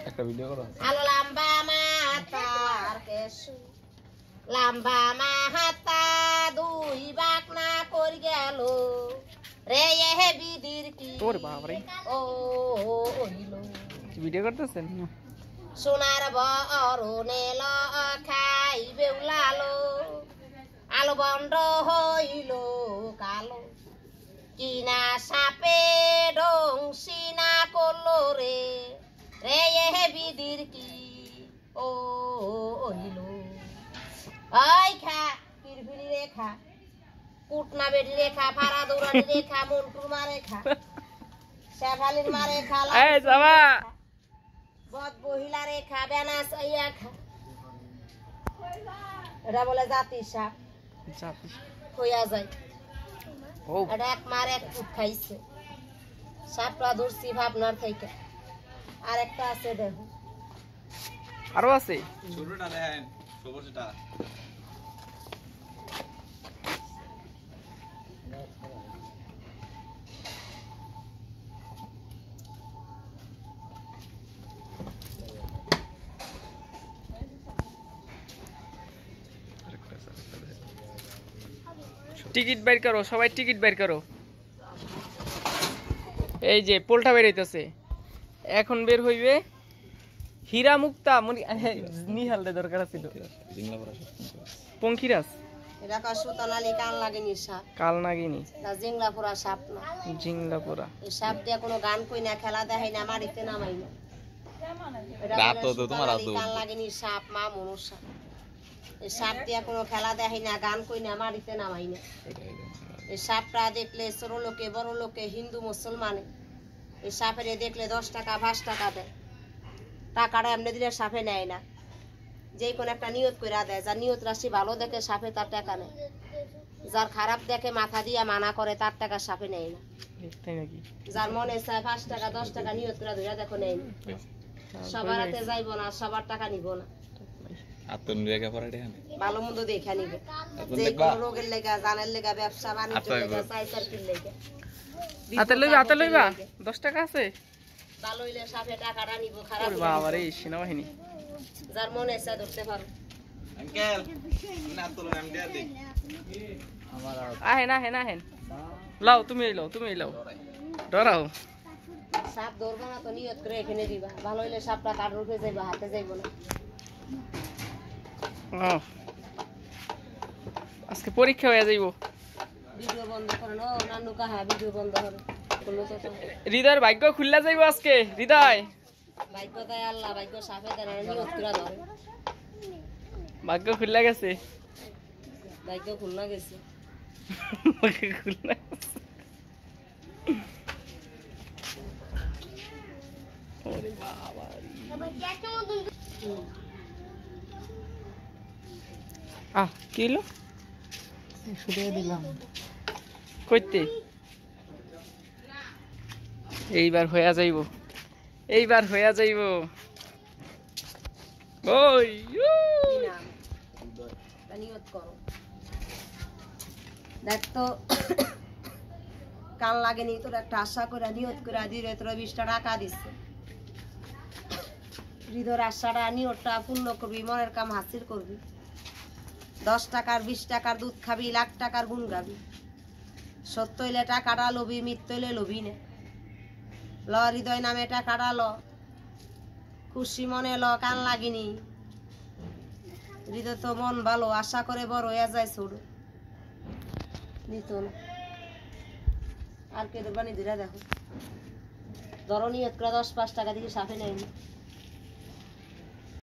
একটা ভিডিও করো আলো লম্বা মাথার কেশ লম্বা মাথা দুই বাকনা করি গেল রে এ বিদির কি তোর বাপ রে ও হইল ভিডিও করতেছেন সোনার বরণে ল খাইবে উলালো আলো বন্ধ হইল কালো কিনা সাপে ডংসিনা করলো রে রে এ বিদির কি ও হইল ওই খা কিরফিরি রেখা কুটনা বেডি রেখা ফাড়া দৌড়ানি রেখা মন্টুর মা রেখা শেফালির মা রেখা এই যাবা বদ বহিলা রেখা বেনাস ইয়া খা এটা বলে জাতি সাপ জাতি হইয়া যায় ও এটা এক মার এক ফুট খাইছে সাপটা ধরছি ভাবনার থেকে আর একটা আছে দেখো আরো আছে ছোটটা দেখেন সবুজটা টিকিট বের করো সবাই টিকিট বের করো এই যে পোলটা বের হইতেছে এখন বের হইবে হীরা মুক্তা নিহালদে দরকার ছিল পঙ্খিরাজ এটা কা সুতানালি কান লাগেনি সাপ কাল নাগিনি না জিংলা পুরা সাপ না জিংলাপুরা এই সাপ দিয়ে কোনো গান কই না খেলা দেখাই না মারিতে নামাই না রাত তো তোমার রাত কান লাগেনি সাপ মা মনুষ্য এই সাপ দিয়ে কোনো খেলা দেখাই না গান কই না মারিতে নামাই না এই সাপটা দেখলে ছোট লোকে বড় লোকে হিন্দু মুসলমানে এই সাপের দেখলে 10 টাকা 5 টাকা দেয় টাকাটা এমনি দিলে সাপে নেয় না যে কোনো একটা নিয়ত কইরা দেয় যার নিয়ত রাশি ভালো দেখে সাপে তার টাকা নেয় যার খারাপ দেখে মাথা দিয়া মানা করে তার টাকা সাপে নেয় না তাই নাকি যার মনে চায় 5 টাকা 10 টাকা নিয়ত করে ধরে দেখো নেই সবার হাতে যাইবো না সবার টাকা নিব না আতন রেখা পড়া দেখেন ভালো মন্দ দেখে নিবে যে কোন রোগের লেগা জানের লেগা ব্যবসা বাণিজ্য লেগা চাইসার কি লেগা হাতে লইবা 10 টাকা আছে ভালো হইলে সাপে টাকাটা নিব খারাপ ওরে বাবা রে সেনাবাহিনী যার মনে চায় ধরতে পারো আঙ্কেল না তো নাম দিয়া দে আহেন লাও তুমি লাও ডরাও সাপ ধরবো না তো নিয়ত করে এখানে দিবা ভালো হইলে সাপটা কাটর উঠে যাইবা হাতে যাইবো না আজকে পরীক্ষা হয়ে যাইব ভিডিও বন্ধ করেন ও নানু কাহা ভিডিও বন্ধ হবে কোনো তো হৃদয়ের ভাগ্য খুললা যাইব আজকে হৃদয় ভাগ্য দেয় আল্লাহ ভাগ্য সাপে দেয় না নিয়ত করে ধরে ভাগ্য খুললা গেছে ভাগ্য খুলনা গেছে ভাগ্য খুললা গেছে। ওরে বাবা কি হলো দিলাম কইতে এইবার হইয়া যাইব ওই নিয়ত করো দেখ তো কান লাগেনি তোর একটা আশা করে নিয়ত করে দিলে তোর 20 টাকা দিচ্ছে হৃদয়ের আশাটা নিয়তটা পূর্ণ করবি মনের কাম হাসিল করবি 10 টাকার 20 টাকার দুধ খাবি লাখ টাকার গুণ গাবি সত্য হইলে টাকাটা লবি মিথ্য হইলে লবি না ল হৃদয় নামে টাকাটা ল খুশি মনে ল কান লাগিনি হৃদয় তো মন ভালো আশা করে বড় হয়ে যায় ছোট নিত না আর কে বানি ধরে দেখো ধরো নিয়ত করে 10-5 টাকা দিয়ে সাফে নেয়নি